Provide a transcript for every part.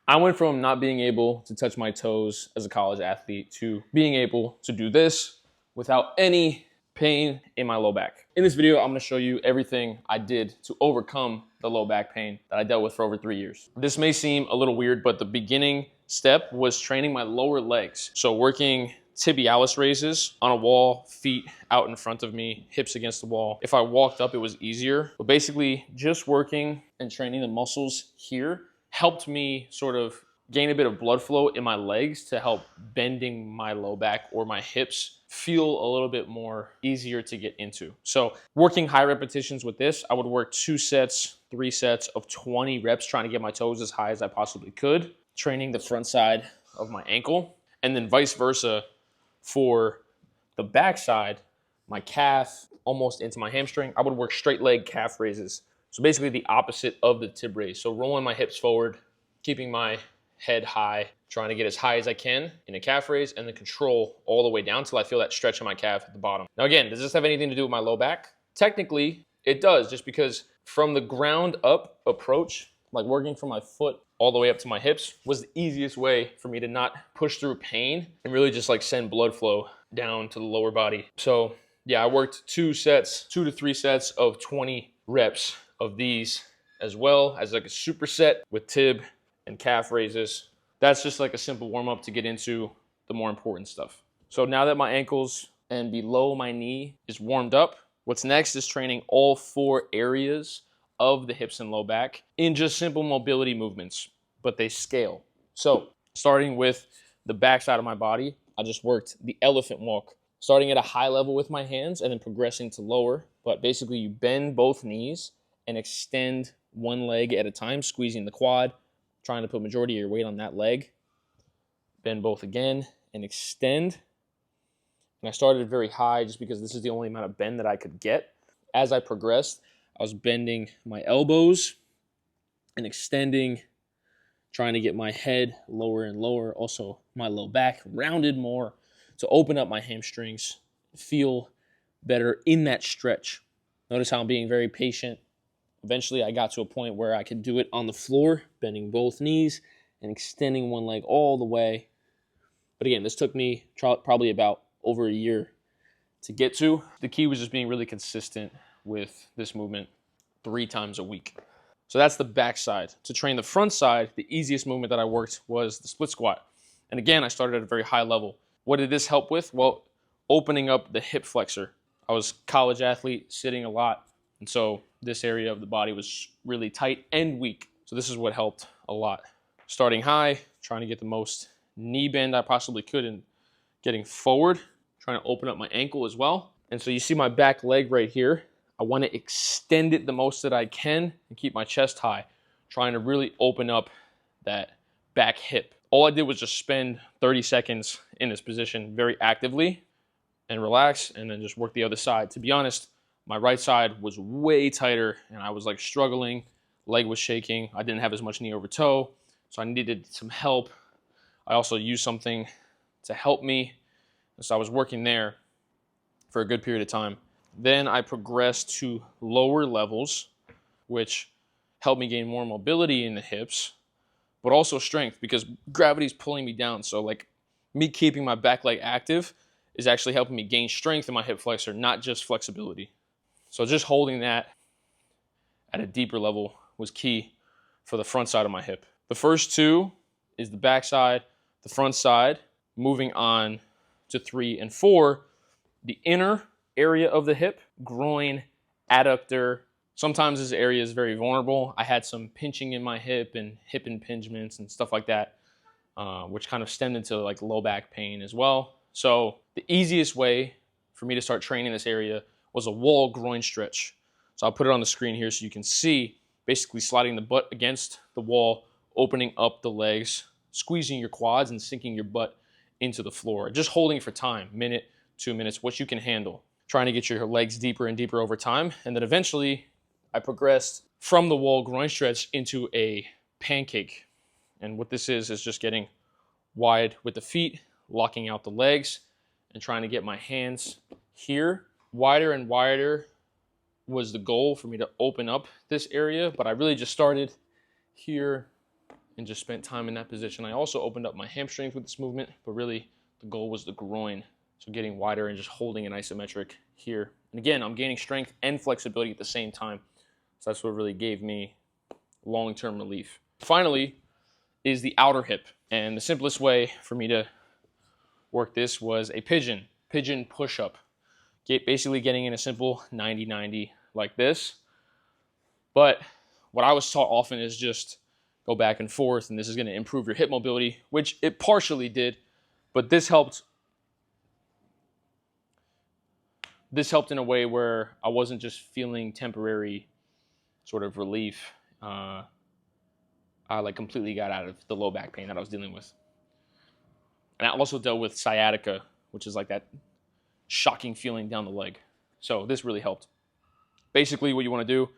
I went from not being able to touch my toes as a college athlete to being able to do this without any pain in my low back. In this video, I'm gonna show you everything I did to overcome the low back pain that I dealt with for over 3 years. This may seem a little weird, but the beginning step was training my lower legs. So working tibialis raises on a wall, feet out in front of me, hips against the wall. If I walked up, it was easier. But basically, just working and training the muscles here helped me sort of gain a bit of blood flow in my legs to help bending my low back or my hips feel a little bit more easier to get into. So working high repetitions with this, I would work 2 sets, 3 sets of 20 reps, trying to get my toes as high as I possibly could, training the front side of my ankle, and then vice versa for the back side, my calf almost into my hamstring. I would work straight leg calf raises. So basically the opposite of the tib raise. So rolling my hips forward, keeping my head high, trying to get as high as I can in a calf raise, and then control all the way down till I feel that stretch in my calf at the bottom. Now again, does this have anything to do with my low back? Technically, it does, just because from the ground up approach, like working from my foot all the way up to my hips, was the easiest way for me to not push through pain and really just like send blood flow down to the lower body. So yeah, I worked 2 to 3 sets of 20 reps of these, as well as like a superset with tib and calf raises. That's just like a simple warm up to get into the more important stuff. So now that my ankles and below my knee is warmed up, what's next is training all 4 areas of the hips and low back in just simple mobility movements, but they scale. So starting with the back side of my body, I just worked the elephant walk, starting at a high level with my hands and then progressing to lower. But basically you bend both knees and extend one leg at a time, squeezing the quad, trying to put majority of your weight on that leg. Bend both again and extend. And I started very high just because this is the only amount of bend that I could get. As I progressed, I was bending my elbows and extending, trying to get my head lower and lower. Also, my low back rounded more to open up my hamstrings, feel better in that stretch. Notice how I'm being very patient. Eventually, I got to a point where I could do it on the floor, bending both knees and extending one leg all the way. But again, this took me probably about over a year to get to. The key was just being really consistent with this movement 3 times a week. So that's the back side. To train the front side, the easiest movement that I worked was the split squat. And again, I started at a very high level. What did this help with? Well, opening up the hip flexor. I was a college athlete, sitting a lot. And so this area of the body was really tight and weak. So this is what helped a lot. Starting high, trying to get the most knee bend I possibly could and getting forward, trying to open up my ankle as well. And so you see my back leg right here. I want to extend it the most that I can and keep my chest high, trying to really open up that back hip. All I did was just spend 30 seconds in this position very actively and relax, and then just work the other side. To be honest, my right side was way tighter and I was like struggling. Leg was shaking. I didn't have as much knee over toe, so I needed some help. I also used something to help me. So I was working there for a good period of time. Then I progressed to lower levels, which helped me gain more mobility in the hips, but also strength because gravity's pulling me down. So like me keeping my back leg active is actually helping me gain strength in my hip flexor, not just flexibility. So just holding that at a deeper level was key for the front side of my hip. The first 2 is the back side, the front side. Moving on to 3 and 4, the inner area of the hip, groin, adductor. Sometimes this area is very vulnerable. I had some pinching in my hip and hip impingements and stuff like that, which kind of stemmed into like low back pain as well. So the easiest way for me to start training this area was a wall groin stretch. So I'll put it on the screen here so you can see, basically sliding the butt against the wall, opening up the legs, squeezing your quads and sinking your butt into the floor. Just holding for time, minute, 2 minutes, what you can handle. Trying to get your legs deeper and deeper over time. And then eventually I progressed from the wall groin stretch into a pancake. And what this is just getting wide with the feet, locking out the legs, and trying to get my hands here. Wider and wider was the goal for me to open up this area, but I really just started here and just spent time in that position. I also opened up my hamstrings with this movement, but really the goal was the groin. So getting wider and just holding an isometric here. And again, I'm gaining strength and flexibility at the same time. So that's what really gave me long-term relief. Finally is the outer hip. And the simplest way for me to work this was a pigeon push-up. Basically getting in a simple 90-90 like this. But what I was taught often is just go back and forth, and this is going to improve your hip mobility, which it partially did, but this helped in a way where I wasn't just feeling temporary sort of relief. I like completely got out of the low back pain that I was dealing with. And I also dealt with sciatica, which is like that shocking feeling down the leg. So this really helped. Basically what you want to do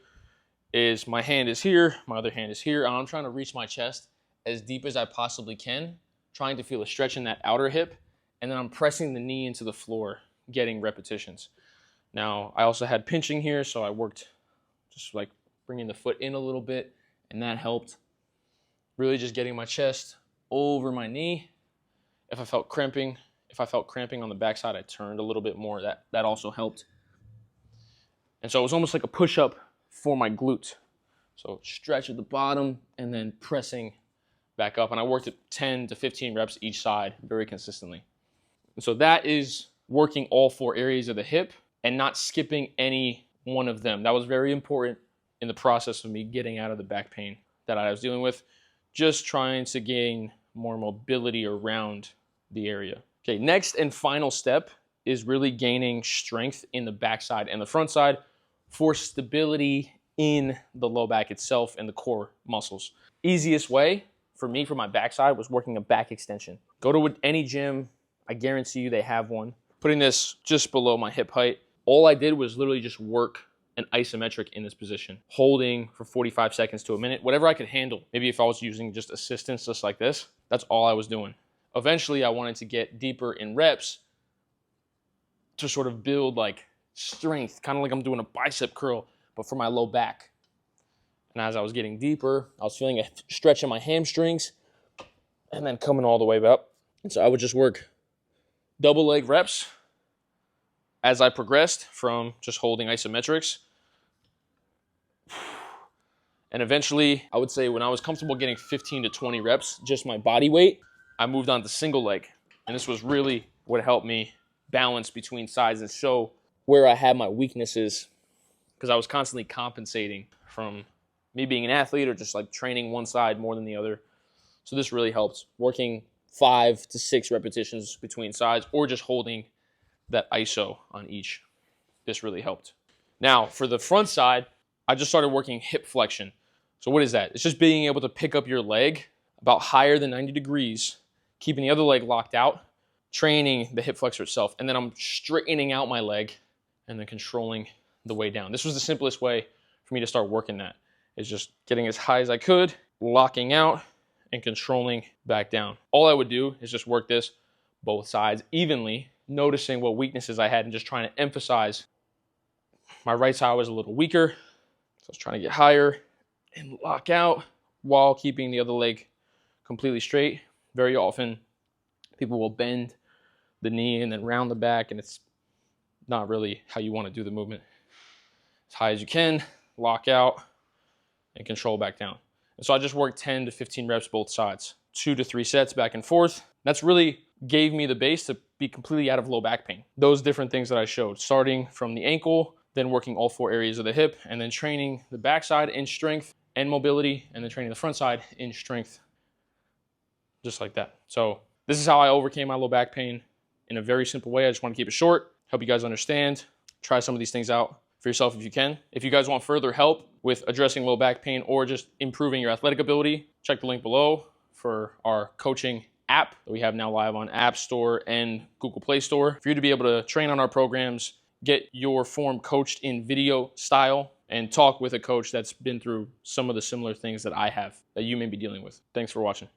is my hand is here, my other hand is here, and I'm trying to reach my chest as deep as I possibly can, trying to feel a stretch in that outer hip, and then I'm pressing the knee into the floor, getting repetitions. Now, I also had pinching here, so I worked just like bringing the foot in a little bit, and that helped. Really just getting my chest over my knee. If I felt cramping on the backside, I turned a little bit more. That also helped. And so it was almost like a push-up for my glute. So stretch at the bottom and then pressing back up. And I worked at 10 to 15 reps each side very consistently. And so that is working all 4 areas of the hip and not skipping any one of them. That was very important in the process of me getting out of the back pain that I was dealing with. Just trying to gain more mobility around the area. Okay, next and final step is really gaining strength in the backside and the front side for stability in the low back itself and the core muscles. Easiest way for me for my backside was working a back extension. Go to any gym, I guarantee you they have one. Putting this just below my hip height. All I did was literally just work an isometric in this position, holding for 45 seconds to a minute, whatever I could handle. Maybe if I was using just assistance just like this, that's all I was doing. Eventually, I wanted to get deeper in reps to sort of build like strength, kind of like I'm doing a bicep curl, but for my low back. And as I was getting deeper, I was feeling a stretch in my hamstrings and then coming all the way up. And so I would just work double leg reps as I progressed from just holding isometrics. And eventually, I would say when I was comfortable getting 15 to 20 reps, just my body weight, I moved on to single leg. And this was really what helped me balance between sides and show where I had my weaknesses, because I was constantly compensating from me being an athlete or just like training one side more than the other. So this really helped, working 5 to 6 repetitions between sides or just holding that ISO on each. This really helped. Now for the front side, I just started working hip flexion. So what is that? It's just being able to pick up your leg about higher than 90 degrees, keeping the other leg locked out, training the hip flexor itself, and then I'm straightening out my leg and then controlling the way down. This was the simplest way for me to start working that, is just getting as high as I could, locking out, and controlling back down. All I would do is just work this both sides evenly, noticing what weaknesses I had and just trying to emphasize. My right side was a little weaker, so I was trying to get higher and lock out while keeping the other leg completely straight. Very often, people will bend the knee and then round the back, and it's not really how you want to do the movement. As high as you can, lock out, and control back down. And so I just worked 10 to 15 reps both sides, 2 to 3 sets back and forth. That's really gave me the base to be completely out of low back pain. Those different things that I showed, starting from the ankle, then working all 4 areas of the hip, and then training the backside in strength and mobility, and then training the front side in strength, just like that. So this is how I overcame my low back pain in a very simple way. I just want to keep it short, help you guys understand. Try some of these things out for yourself if you can. If you guys want further help with addressing low back pain or just improving your athletic ability, check the link below for our coaching app that we have now live on App Store and Google Play Store. For you to be able to train on our programs, get your form coached in video style, and talk with a coach that's been through some of the similar things that I have that you may be dealing with. Thanks for watching.